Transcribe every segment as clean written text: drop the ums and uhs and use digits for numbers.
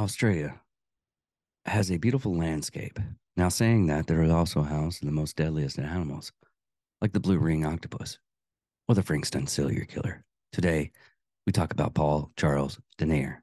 Australia has a beautiful landscape. Now, saying that, there are also housed the most deadliest animals, like the blue ring octopus or the Frankenstein serial killer. Today, we talk about Paul Charles Denier.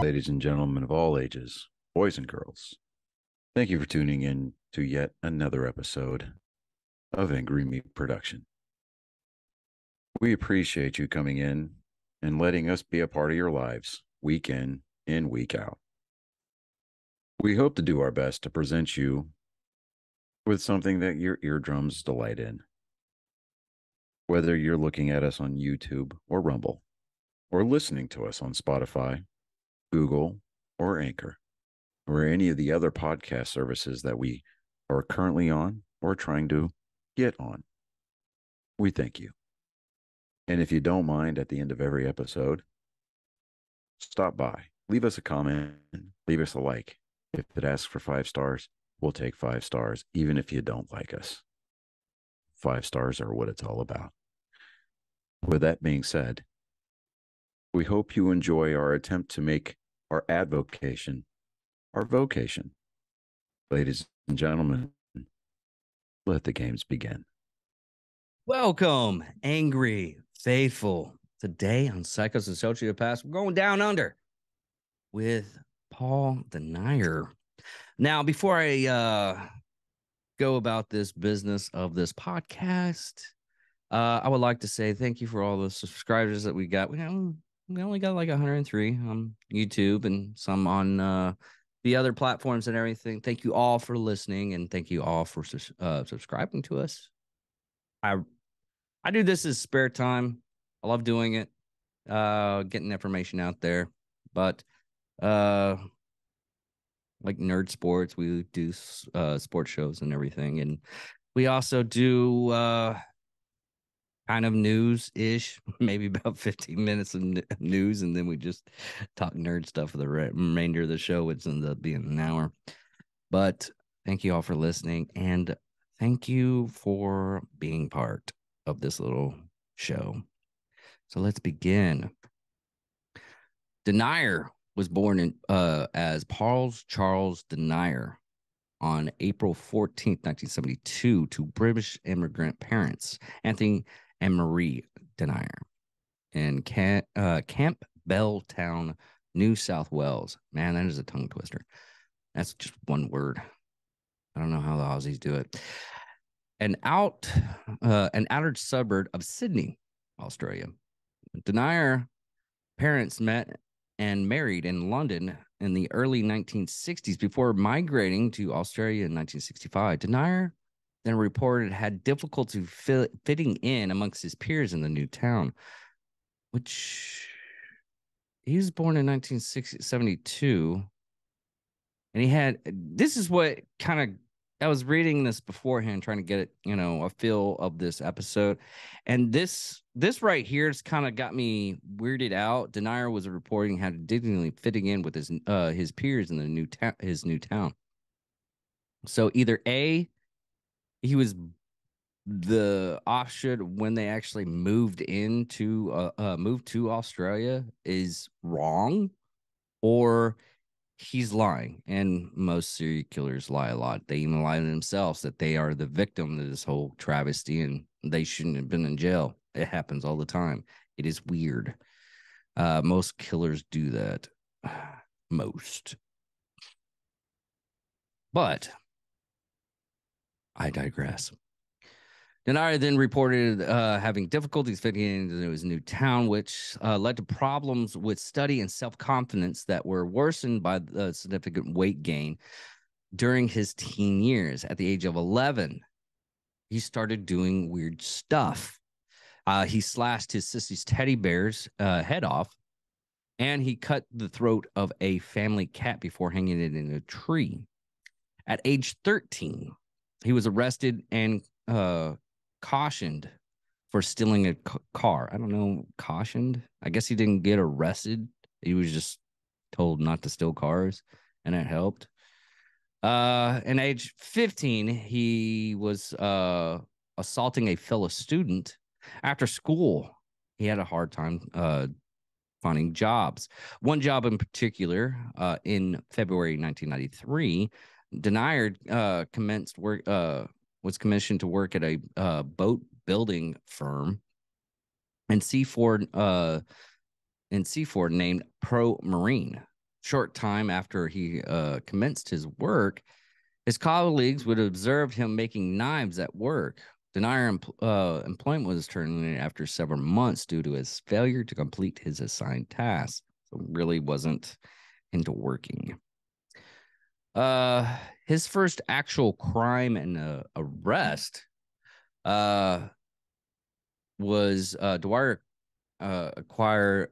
Ladies and gentlemen of all ages, boys and girls, thank you for tuning in to yet another episode of Angry Meat Production. We appreciate you coming in and letting us be a part of your lives week in and week out. We hope to do our best to present you with something that your eardrums delight in. Whether you're looking at us on YouTube or Rumble, or listening to us on Spotify, Google, or Anchor, or any of the other podcast services that we are currently on or trying to get on. We thank you. And if you don't mind, at the end of every episode, stop by, leave us a comment, leave us a like. If it asks for 5 stars, we'll take 5 stars, even if you don't like us. 5 stars are what it's all about. With that being said, we hope you enjoy our attempt to make our advocation our vocation. Ladies and gentlemen, let the games begin. Welcome, angry, faithful. Today on Psychos and Sociopaths, we're going down under with Paul Denier. Now, before I go about this business of this podcast, I would like to say thank you for all the subscribers that we got. We only got like 103 on YouTube and some on the other platforms and everything. Thank you all for listening, and thank you all for subscribing to us. I do this as spare time. I love doing it, getting information out there. But like Nerd Sports, we do sports shows and everything, and we also do kind of news-ish, maybe about 15 minutes of news, and then we just talk nerd stuff for the remainder of the show, which ends up being an hour. But thank you all for listening, and thank you for being part of this little show. So let's begin. Denier was born in as Paul Charles Denier on April 14th, 1972, to British immigrant parents, Anthony and Marie Denier, in Campbelltown, New South Wales. Man, that is a tongue twister. That's just one word. I don't know how the Aussies do it. An outer suburb of Sydney, Australia. Denier parents met and married in London in the early 1960s before migrating to Australia in 1965. Denier then reported had difficulty fitting in amongst his peers in the new town, which he was born in 1972. And he had, this is what kind of, I was reading this beforehand, trying to get it, a feel of this episode. And this right here has kind of got me weirded out. Denier was reporting how dignity fitting in with his peers in his new town. So either A, he was the offshoot when they actually moved to Australia is wrong, or he's lying. And most serial killers lie a lot. They even lie to themselves that they are the victim of this whole travesty and they shouldn't have been in jail. It happens all the time. It is weird. Most killers do that. Most. But I digress. Denier then reported having difficulties fitting into his new town, which led to problems with study and self-confidence that were worsened by the significant weight gain during his teen years. At the age of 11, he started doing weird stuff. He slashed his sister's teddy bear's head off, and he cut the throat of a family cat before hanging it in a tree. At age 13, He was arrested and cautioned for stealing a car. I don't know, cautioned. I guess he didn't get arrested. He was just told not to steal cars, and it helped. In age 15, he was assaulting a fellow student after school. He had a hard time finding jobs. One job in particular, in February 1993, Denier commenced work. Was commissioned to work at a boat building firm in Seaford, named Pro Marine. Short time after he commenced his work, his colleagues would have observed him making knives at work. Denier employment was terminated after several months due to his failure to complete his assigned tasks. So really wasn't into working. His first actual crime and arrest was Dwyer acquire.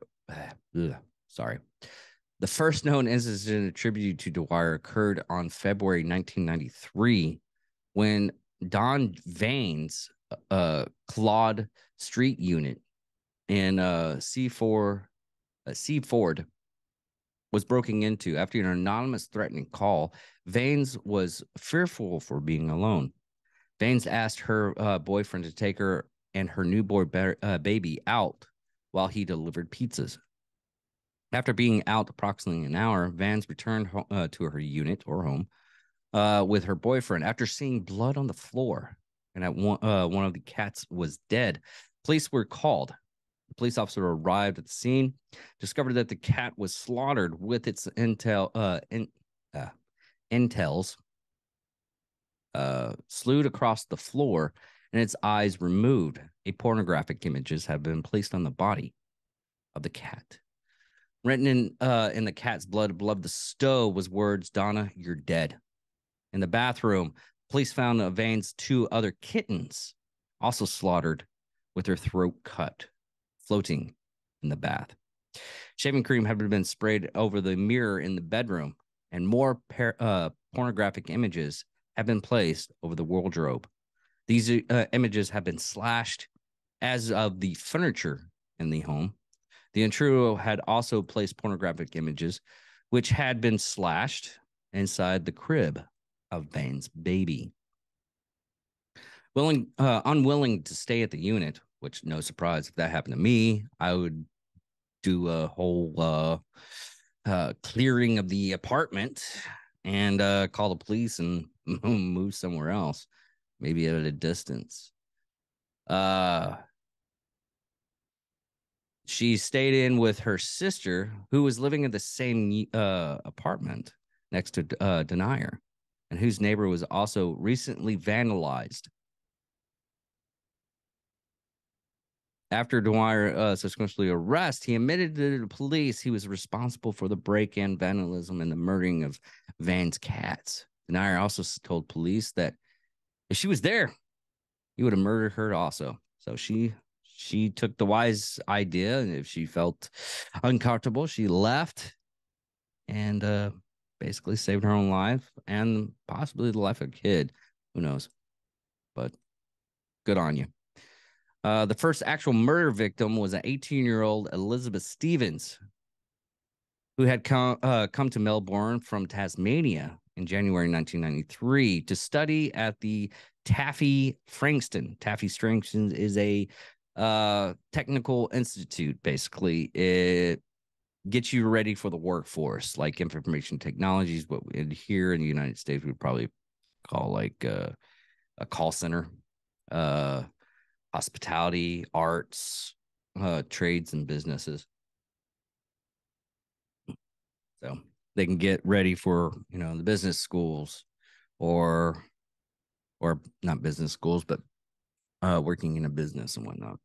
Sorry. The first known incident attributed to Dwyer occurred on February 1993 when Don Vane's Claude Street unit in Seaford was broken into. After an anonymous threatening call, Vanes was fearful for being alone. Vanes asked her boyfriend to take her and her newborn baby out while he delivered pizzas. After being out approximately an hour, Vans returned to her unit or home with her boyfriend after seeing blood on the floor and at one of the cats was dead. Police were called. The police officer arrived at the scene, discovered that the cat was slaughtered with its intels slewed across the floor and its eyes removed. A pornographic images have been placed on the body of the cat. Written in the cat's blood above the stove was words, "Donna, you're dead." In the bathroom, police found Vane's two other kittens, also slaughtered with their throat cut, floating in the bath. Shaving cream had been sprayed over the mirror in the bedroom, and more pornographic images have been placed over the wardrobe. These images have been slashed as of the furniture in the home. The intruder had also placed pornographic images, which had been slashed inside the crib of Vane's baby. Unwilling to stay at the unit, which no surprise if that happened to me, I would do a whole clearing of the apartment and call the police and move somewhere else, maybe at a distance. She stayed in with her sister, who was living in the same apartment next to Denier, and whose neighbor was also recently vandalized. After Dwyer subsequently arrested, he admitted to the police he was responsible for the break-in, vandalism, and the murdering of Van's cats. Denier also told police that if she was there, he would have murdered her also. So she took the wise idea, and if she felt uncomfortable, she left and basically saved her own life and possibly the life of a kid. Who knows? But good on you. The first actual murder victim was an 18-year-old Elizabeth Stevens, who had come to Melbourne from Tasmania in January 1993 to study at the Taffy Frankston. Taffy Frankston is a technical institute. Basically, it gets you ready for the workforce, like information technologies. What here in the United States we would probably call like a call center, hospitality, arts, trades, and businesses. So they can get ready for the business schools, or not business schools, but working in a business and whatnot.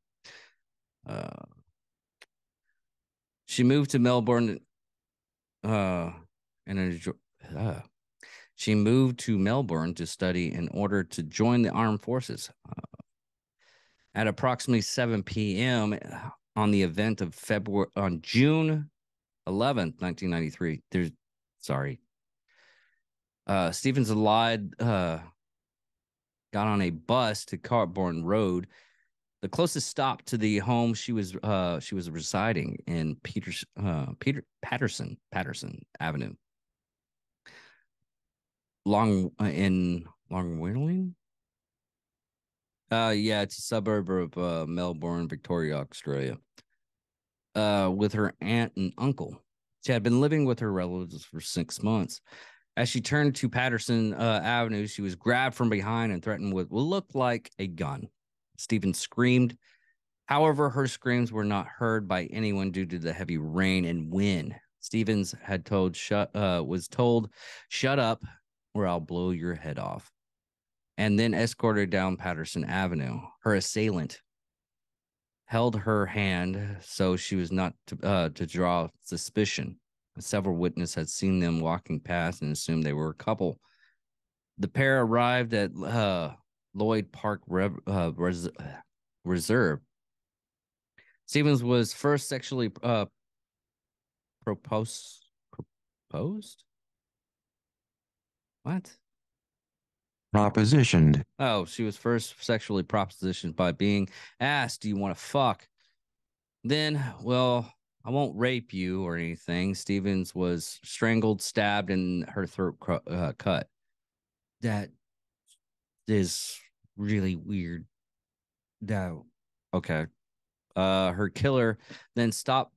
She moved to Melbourne. She moved to Melbourne to study in order to join the armed forces. At approximately 7 p.m. on the event of June 11th, 1993. Stevens lied got on a bus to Carborn Road, the closest stop to the home she was residing in Patterson Avenue, Longwilling. Yeah, it's a suburb of Melbourne, Victoria, Australia. With her aunt and uncle. She had been living with her relatives for 6 months. As she turned to Patterson Avenue, she was grabbed from behind and threatened with what looked like a gun. Stephen screamed. However, her screams were not heard by anyone due to the heavy rain and wind. Stevens was told, "Shut up, or I'll blow your head off," and then escorted down Patterson Avenue. Her assailant held her hand so she was not to draw suspicion. Several witnesses had seen them walking past and assumed they were a couple. The pair arrived at Lloyd Park Reserve. Stevens was first sexually proposed. Proposed? What? Propositioned. Oh, she was first sexually propositioned by being asked, "Do you want to fuck?" Then, well, I won't rape you or anything. Stevens was strangled, stabbed, and her throat cut. That is really weird. No. Okay. Her killer then stopped.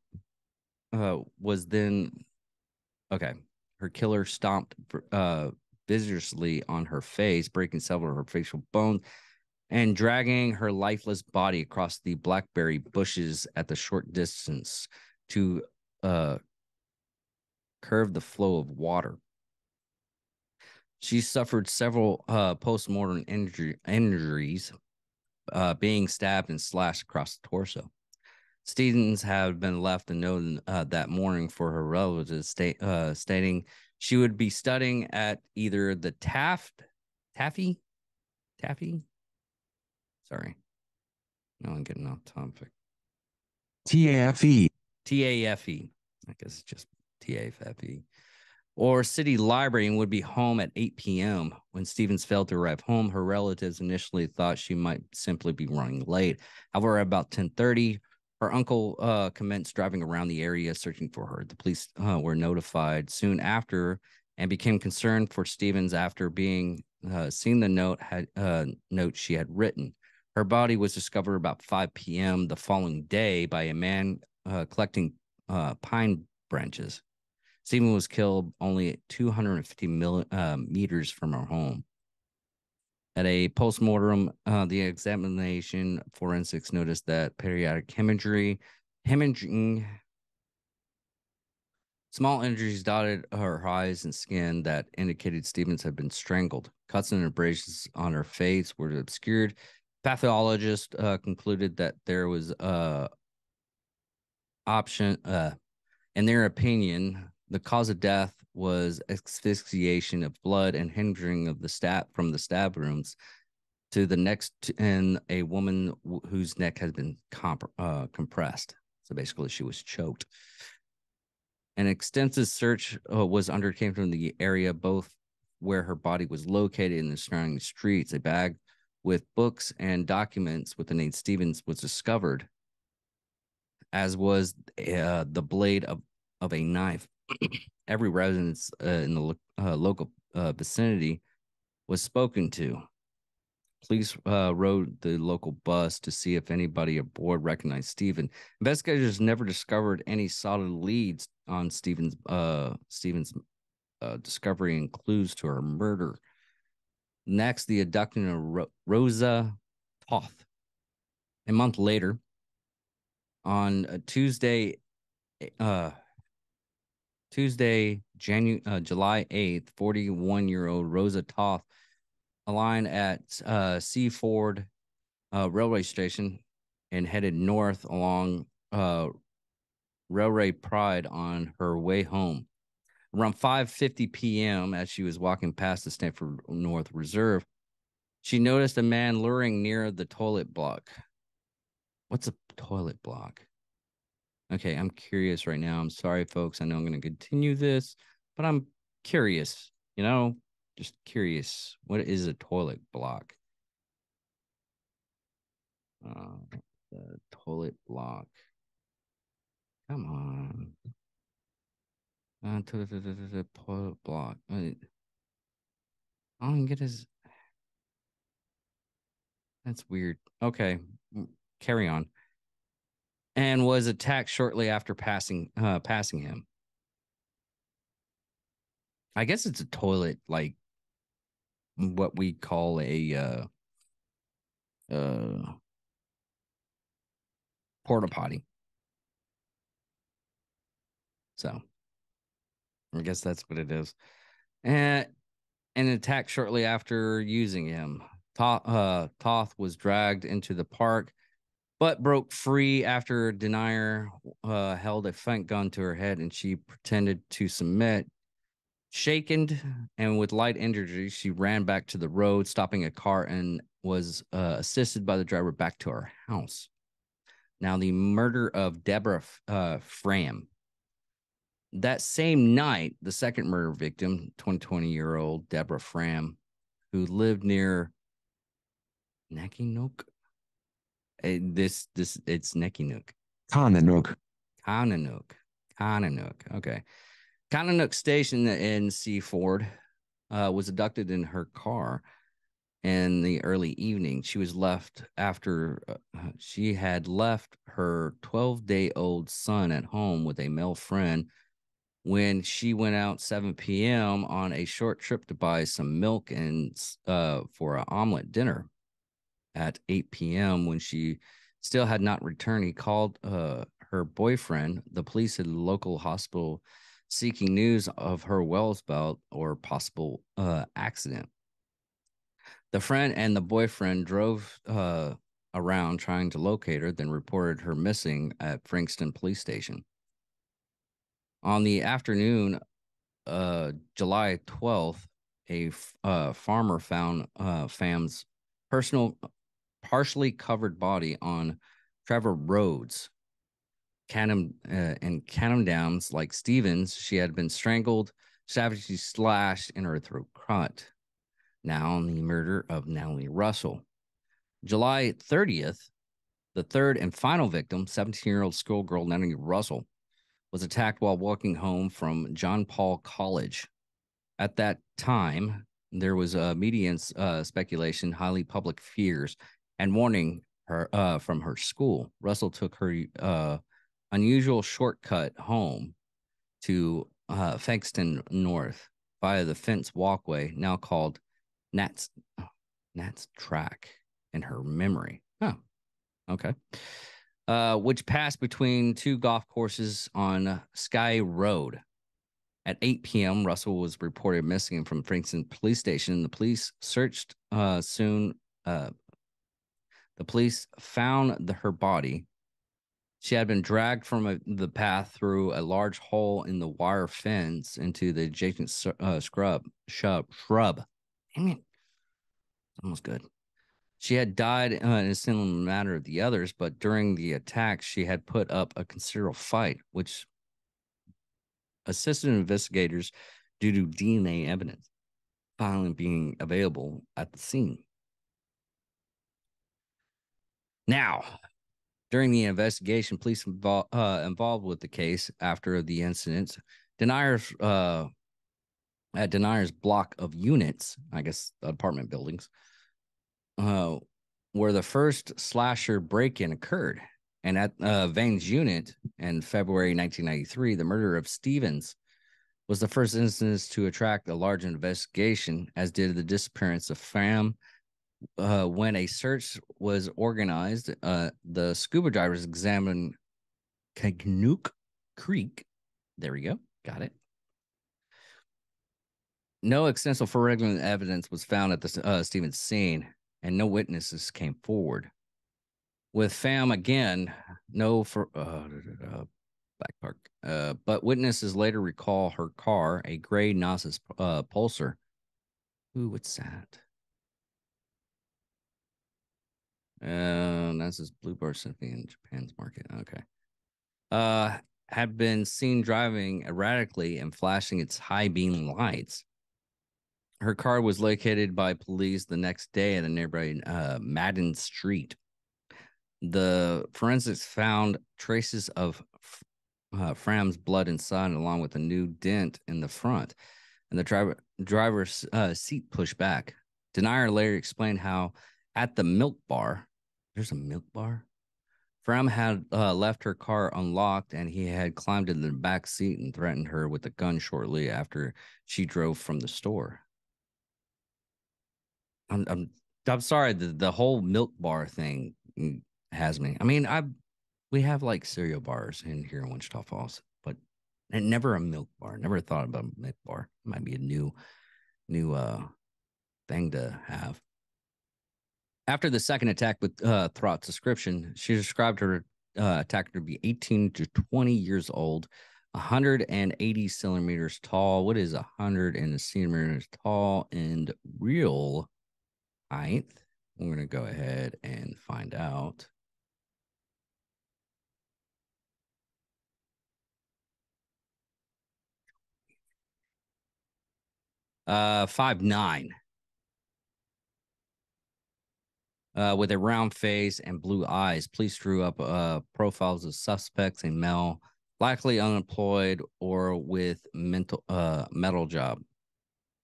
Was then okay. Her killer stomped viciously on her face, breaking several of her facial bones and dragging her lifeless body across the blackberry bushes at the short distance to curve the flow of water. She suffered several post-mortem injuries, being stabbed and slashed across the torso. Stevens had been left a note that morning for her relatives, stating she would be studying at either the Taffy. Sorry, no, I'm getting off topic. TAFE. TAFE. I guess it's just TAFE. Or city library, and would be home at 8 p.m. When Stevens failed to arrive home, her relatives initially thought she might simply be running late. However, about 10:30, her uncle commenced driving around the area searching for her. The police were notified soon after and became concerned for Stevens after being seeing the note she had written. Her body was discovered about 5 p.m. the following day by a man collecting pine branches. Stephen was killed only 250 meters from her home. At a postmortem, the examination forensics noticed that periodic hemorrhaging, small injuries dotted her eyes and skin that indicated Stevens had been strangled. Cuts and abrasions on her face were obscured. Pathologists concluded that there was option. In their opinion, the cause of death was asphyxiation of blood and hindering of the stab from the stab wounds to the neck in a woman whose neck has been compressed. So basically, she was choked. An extensive search was undertaken from the area, both where her body was located in the surrounding streets. A bag with books and documents with the name Stevens was discovered, as was the blade of a knife. Every resident in the local vicinity was spoken to. Police rode the local bus to see if anybody aboard recognized Stephen. Investigators never discovered any solid leads on Stephen's discovery and clues to her murder. Next, the abduction of Rosa Toth. A month later, on Tuesday, July 8th, 41-year-old Rosa Toth aligned at Seaford railway station and headed north along Railway Pride on her way home. Around 5:50 p.m., as she was walking past the Stanford North Reserve, she noticed a man luring near the toilet block. What's a toilet block? Okay, I'm curious right now. I'm sorry, folks. I know I'm going to continue this, but I'm curious, just curious. What is a toilet block? The toilet block. Come on. Toilet block. I don't get his. That's weird. Okay, carry on. And was attacked shortly after passing him. I guess it's a toilet, like what we call a uh porta potty. So I guess that's what it is. And an attack shortly after using him. Toth was dragged into the park, but broke free after denier held a fake gun to her head and she pretended to submit. Shaken and with light injuries, she ran back to the road, stopping a car, and was assisted by the driver back to her house. Now, the murder of Deborah Fram. That same night, the second murder victim, 20-year-old Deborah Fram, who lived near Nekinook. It's Nekinook. Kananook. Kananook. Okay. Kananook Station in Seaford was abducted in her car in the early evening. She was left after she had left her 12-day-old son at home with a male friend when she went out 7 p.m. on a short trip to buy some milk and for an omelet dinner. At 8 p.m. when she still had not returned, he called her boyfriend, the police at the local hospital, seeking news of her whereabouts or possible accident. The friend and the boyfriend drove around trying to locate her, then reported her missing at Frankston Police Station. On the afternoon, July 12th, a farmer found Fam's partially covered body on Trevor Roads. And Canham Downs, like Stevens, she had been strangled, savagely slashed in her throat cut. Now on the murder of Natalie Russell. July 30th, the third and final victim, 17-year-old schoolgirl Natalie Russell, was attacked while walking home from John Paul College. At that time, there was media speculation, highly public fears, and warning her from her school. Russell took her unusual shortcut home to Frankston North via the fence walkway, now called Nat's Track, in her memory. Oh, okay. Which passed between two golf courses on Sky Road. At 8 p.m., Russell was reported missing from Frankston Police Station. The police searched soon. The police found her body. She had been dragged from the path through a large hole in the wire fence into the adjacent shrub. Damn it. Almost good. She had died in a similar manner of the others, but during the attack, she had put up a considerable fight, which assisted investigators due to DNA evidence finally being available at the scene. Now, during the investigation, police involved with the case after the incident, deniers at denier's block of units, I guess apartment buildings, where the first slasher break-in occurred. And at Vane's unit in February 1993, the murder of Stevens was the first instance to attract a large investigation, as did the disappearance of Fram. When a search was organized, the scuba divers examined Kagnook Creek. There we go. Got it. No extensive forensic evidence was found at the Stevens scene, and no witnesses came forward. With Fam again, no for back park. But witnesses later recall her car, a gray Nassus Pulsar. Ooh, what's that? Nassus Blue Bar Symphony in Japan's market. Okay. Had been seen driving erratically and flashing its high beam lights. Her car was located by police the next day at a nearby Madden Street. The forensics found traces of Fram's blood inside, along with a new dent in the front, and the driver's seat pushed back. Denier later explained how at the milk bar, there's a milk bar. Fram had left her car unlocked, and he had climbed into the back seat and threatened her with a gun shortly after she drove from the store. I'm sorry. The whole milk bar thing has me. I mean, we have like cereal bars in here in Wichita Falls, but never a milk bar. Never thought about a milk bar. It might be a new thing to have. After the second attack with Thrott's description, she described her attacker to be 18 to 20 years old, 180 centimeters tall. What is 100 centimeters tall in real height? I'm going to go ahead and find out. Uh, 5'9". With a round face and blue eyes. Police drew up profiles of suspects: a male, likely unemployed or with metal job,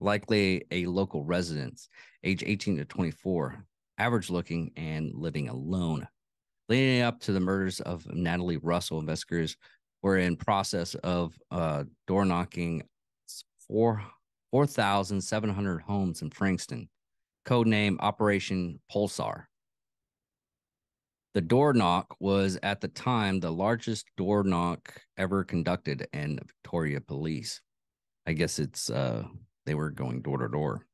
likely a local residence, age 18 to 24, average looking and living alone. Leading up to the murders of Natalie Russell, investigators were in process of door knocking 4,700 homes in Frankston, codename Operation Pulsar. The door knock was at the time the largest door knock ever conducted in Victoria police. I guess it's they were going door to door.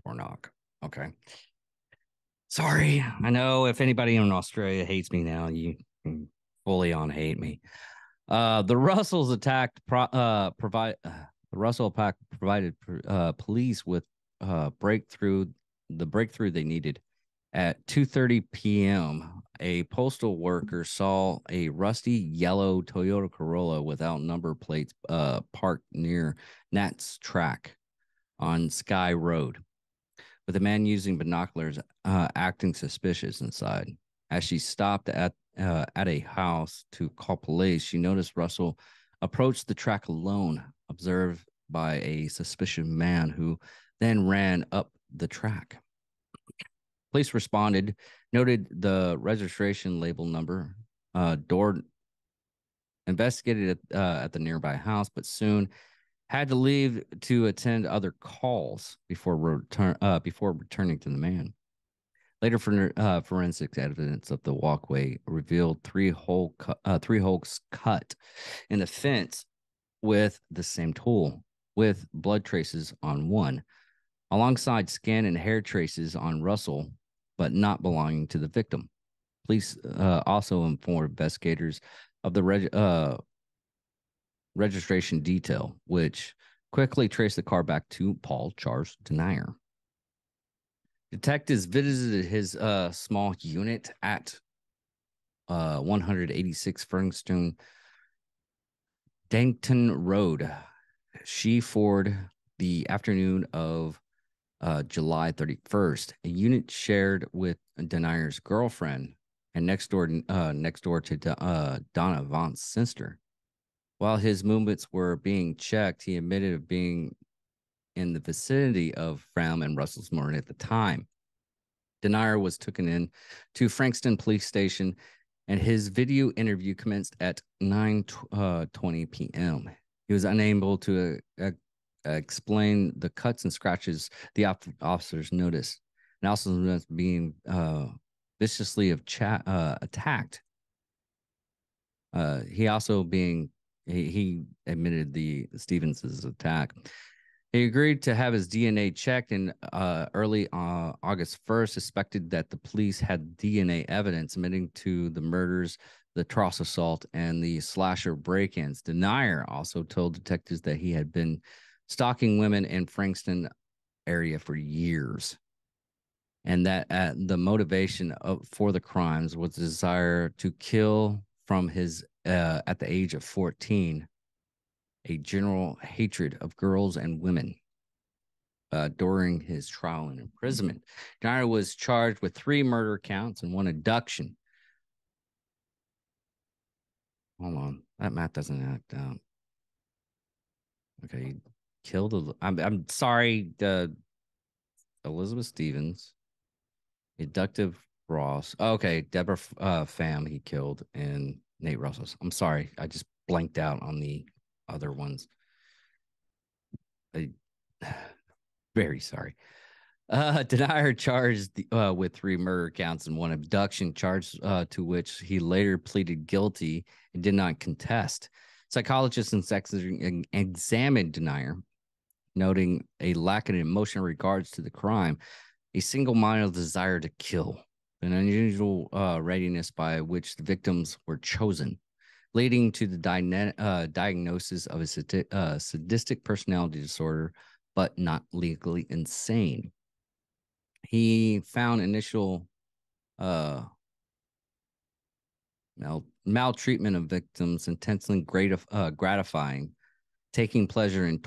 Door knock. Okay. Sorry. I know if anybody in Australia hates me now, you can fully on hate me. The Russells attacked the Russell pack provided police with breakthrough they needed. At 2:30 p.m., a postal worker saw a rusty yellow Toyota Corolla without number plates parked near Nat's track on Sky Road, with a man using binoculars acting suspicious inside. As she stopped at a house to call police, she noticed Russell approached the track alone, observed by a suspicious man who then ran up the track. Police responded, noted the registration label number, door investigated at the nearby house, but soon had to leave to attend other calls before returning to the man. Later, forensic evidence of the walkway revealed three holes cut in the fence with the same tool, with blood traces on one, alongside skin and hair traces on Russell, but not belonging to the victim. Police also informed investigators of the registration detail, which quickly traced the car back to Paul Charles Denier. Detectives visited his small unit at 186 Ferguson Dankton Road, Sheford, the afternoon of July 31st, a unit shared with Denier's girlfriend and next door to Donna Vaughn's sister. While his movements were being checked, he admitted of being in the vicinity of Fram and Russell's murder at the time. Denier was taken in to Frankston Police Station, and his video interview commenced at 9:20 p.m. He was unable to explain the cuts and scratches the officers noticed, and also being viciously attacked. He admitted the Stevens's attack. He agreed to have his DNA checked, and early August 1st, suspected that the police had DNA evidence admitting to the murders, the Tross assault, and the slasher break-ins. Denier also told detectives that he had been stalking women in Frankston area for years, and that the motivation for the crimes was the desire to kill from his at the age of 14, a general hatred of girls and women. During his trial and imprisonment, Denier was charged with 3 murder counts and 1 abduction. Hold on. That math doesn't act out. Okay. He killed. I'm sorry. Elizabeth Stevens, Inductive Ross. Okay. Deborah Pham he killed, and Nate Russell. I'm sorry. I just blanked out on the other ones. I, very sorry. Denier charged with 3 murder counts and 1 abduction charge, to which he later pleaded guilty and did not contest. Psychologists and sex examined Denier, noting a lack of emotion in regards to the crime, a single-minded desire to kill, an unusual readiness by which the victims were chosen, leading to the diagnosis of a sadistic personality disorder, but not legally insane. He found initial maltreatment of victims intensely gratifying, taking pleasure in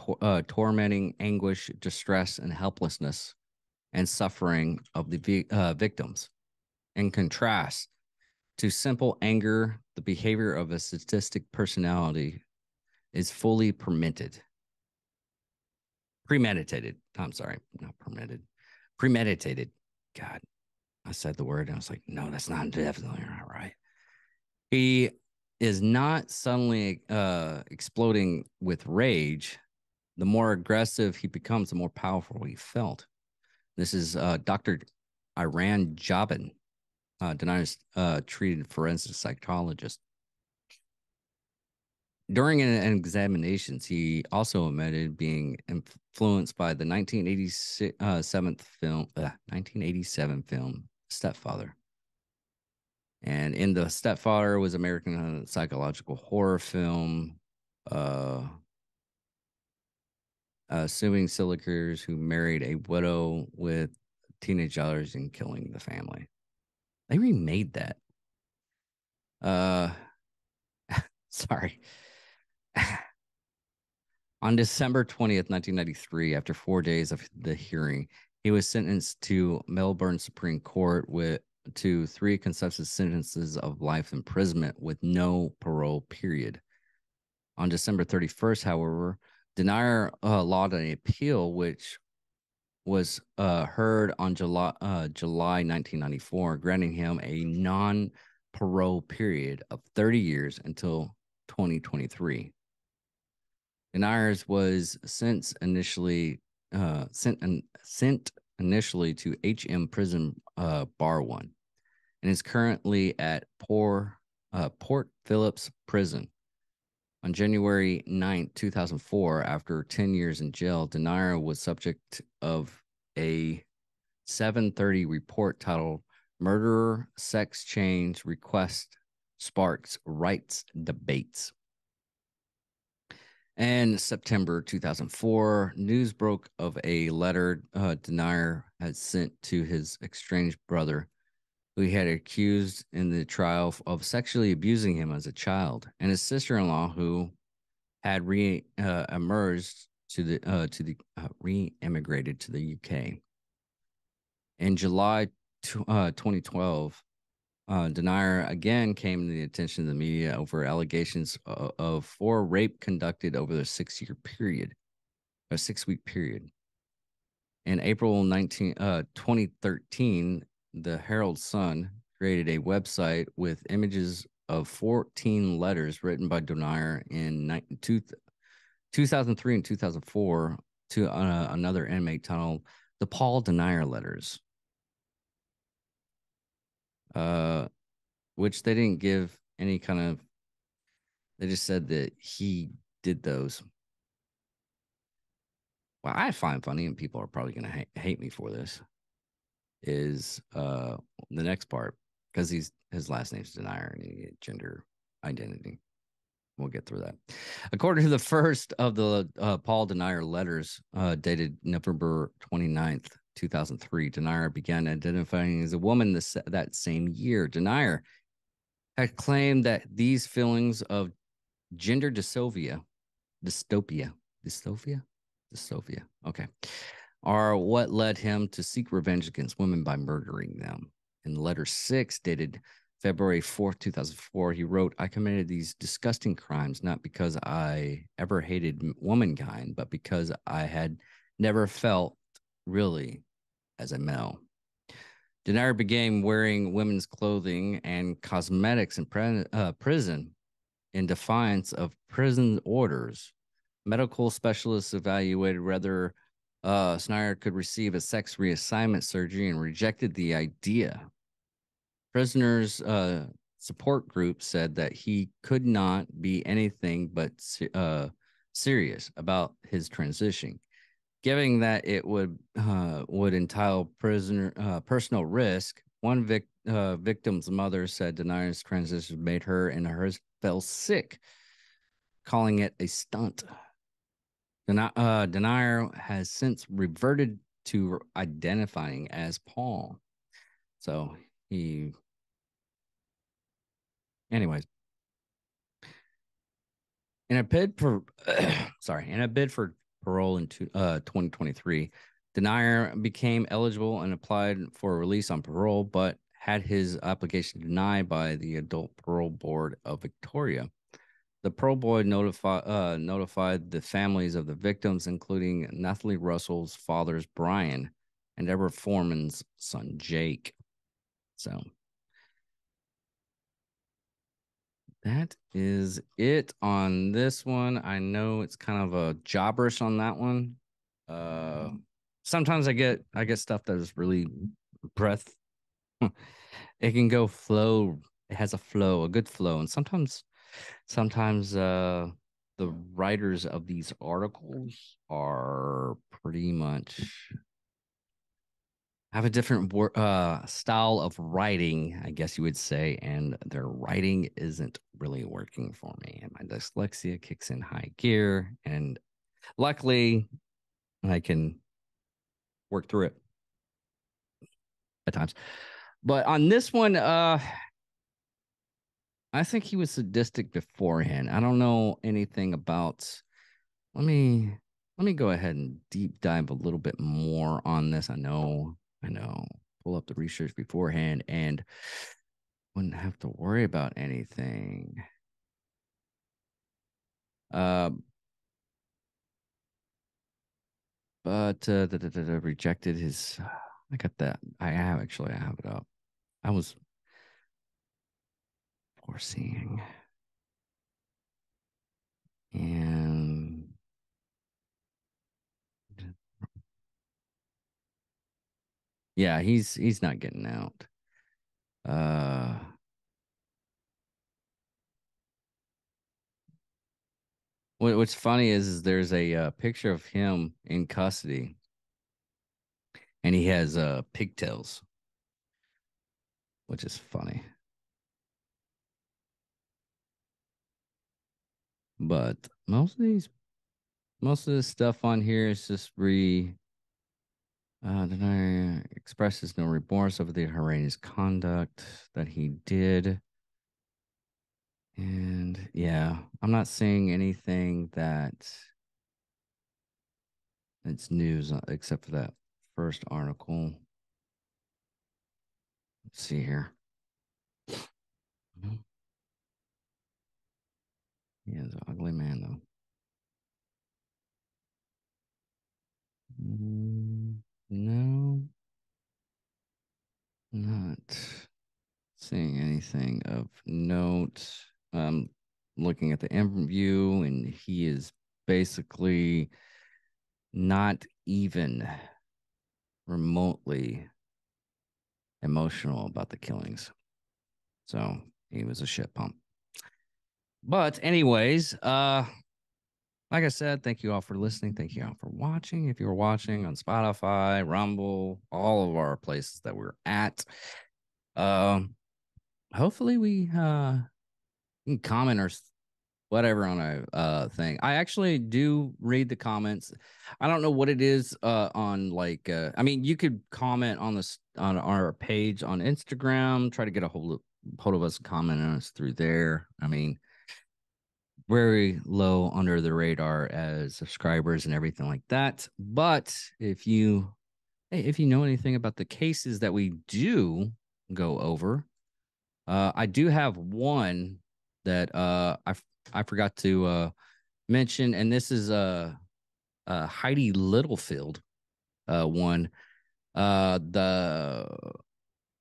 tormenting, anguish, distress, and helplessness and suffering of the victims. In contrast to simple anger, the behavior of a sadistic personality is fully premeditated. I'm sorry, not permitted. Premeditated. God, I said the word and I was like, no, that's not definitely not right. He is not suddenly exploding with rage. The more aggressive he becomes, the more powerful he felt. This is Dr. Iran Jabin, Denier's treated forensic psychologist. During an examinations, he also admitted being influenced by the 1987 film Stepfather. And in the Stepfather was American psychological horror film, assuming serial killers who married a widow with teenage daughters and killing the family. They remade that. Sorry. On December 20th, 1993, after 4 days of the hearing, he was sentenced to Melbourne Supreme Court to 3 consecutive sentences of life imprisonment with no parole period. On December 31st, however, Denier lodged an appeal, which was heard on July 1994, granting him a non-parole period of 30 years until 2023. Deniers was sent initially to HM Prison Bar 1 and is currently at Port Phillips Prison. On January 9, 2004, after 10 years in jail, Denier was subject of a 7:30 report titled Murderer Sex Change Request Sparks Rights Debates. In September 2004, news broke of a letter Denier had sent to his estranged brother, who he had accused in the trial of sexually abusing him as a child, and his sister-in-law, who had re-emigrated to the UK. In July 2012, Denier again came to the attention of the media over allegations of 4 rape conducted over a 6-week period. In April 2013, the Herald Sun created a website with images of 14 letters written by Denier in 2003 and 2004 to another inmate titled The Paul Denier Letters. Which they didn't give any kind of, they just said that he did those. Well, I find funny, and people are probably going to hate me for this, is the next part, because his last name's Denier and gender identity. We'll get through that. According to the first of the Paul Denier letters, dated November 29th, 2003, Denier began identifying as a woman that same year. Denier had claimed that these feelings of gender dystopia, okay, are what led him to seek revenge against women by murdering them. In letter 6, dated February 4th, 2004, he wrote, I committed these disgusting crimes not because I ever hated womankind, but because I had never felt really as a male. Denier began wearing women's clothing and cosmetics in prison in defiance of prison orders. Medical specialists evaluated whether Snyder could receive a sex reassignment surgery and rejected the idea. Prisoners' support group said that he could not be anything but serious about his transition, given that it would entail personal risk. One victim's mother said Denier's transition made her and hers fell sick, calling it a stunt. Denier has since reverted to identifying as Paul. So he, anyways, in a bid for, parole in 2023, Denier became eligible and applied for release on parole, but had his application denied by the Adult Parole Board of Victoria. The parole board notified the families of the victims, including Nathalie Russell's father's Brian and Deborah Foreman's son Jake. So that is it on this one. I know it's kind of a jobberish on that one. Sometimes I get stuff that is really breath. It can go flow. It has a flow, a good flow, and sometimes the writers of these articles are pretty much have a different style of writing, I guess you would say, and their writing isn't really working for me. And my dyslexia kicks in high gear, and luckily I can work through it at times. But on this one, I think he was sadistic beforehand. I don't know anything about. Let me go ahead and deep dive a little bit more on this. I know. Pull up the research beforehand and wouldn't have to worry about anything. But rejected his. I got that. I have it up. I was foreseeing. And yeah, he's not getting out. What's funny is there's a picture of him in custody, and he has pigtails, which is funny. But most of this stuff on here is just Denier expresses no remorse over the horrendous conduct that he did. And yeah, I'm not seeing anything that's news except for that first article. Let's see here. He is an ugly man, though. No, not seeing anything of note. Looking at the interview, and he is basically not even remotely emotional about the killings. So he was a shit pump. But anyways, like I said, thank you all for listening. Thank you all for watching. If you're watching on Spotify, Rumble, all of our places that we're at, hopefully we can comment or whatever on a thing. I actually do read the comments. I don't know what it is on like I mean, you could comment on this on our page on Instagram, try to get a hold of us, comment on us through there. I mean, very low under the radar as subscribers and everything like that. But if you know anything about the cases that we do go over, I do have one that I forgot to mention, and this is Heidi Littlefield one. The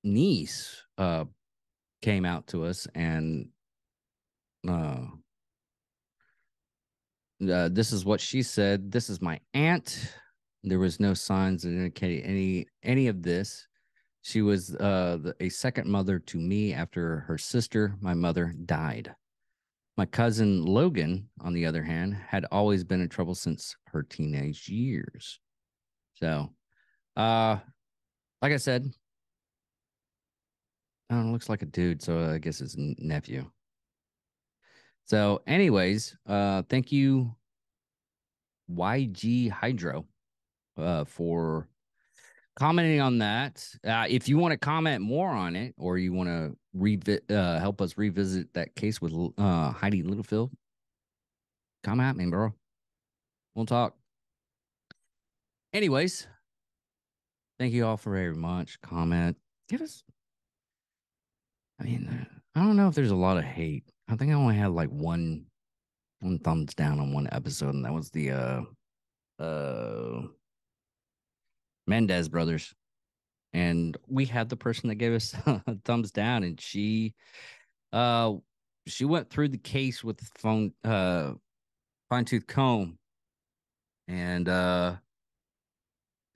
niece came out to us, and uh, this is what she said. This is my aunt. There was no signs that indicate any of this. She was a second mother to me after her sister, my mother, died. My cousin Logan, on the other hand, had always been in trouble since her teenage years. So, uh, like I said, I don't know, looks like a dude, so I guess it's nephew. So, anyways, thank you, YG Hydro, for commenting on that. If you want to comment more on it, or you want to help us revisit that case with Heidi Littlefield, come at me, bro. We'll talk. Anyways, thank you all for very much. Comment. Give us. I mean, I don't know if there's a lot of hate. I think I only had like one thumbs down on one episode, and that was the uh Mendez brothers. And we had the person that gave us a thumbs down, and uh she went through the case with the fine tooth comb, and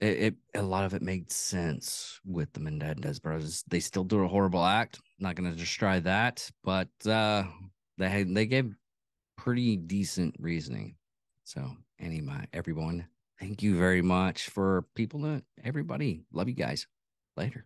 it a lot of it made sense with the Mendez brothers. They still do a horrible act. Not going to just try that, but they gave pretty decent reasoning. So anyway, everyone, thank you very much for everybody. Love you guys. Later.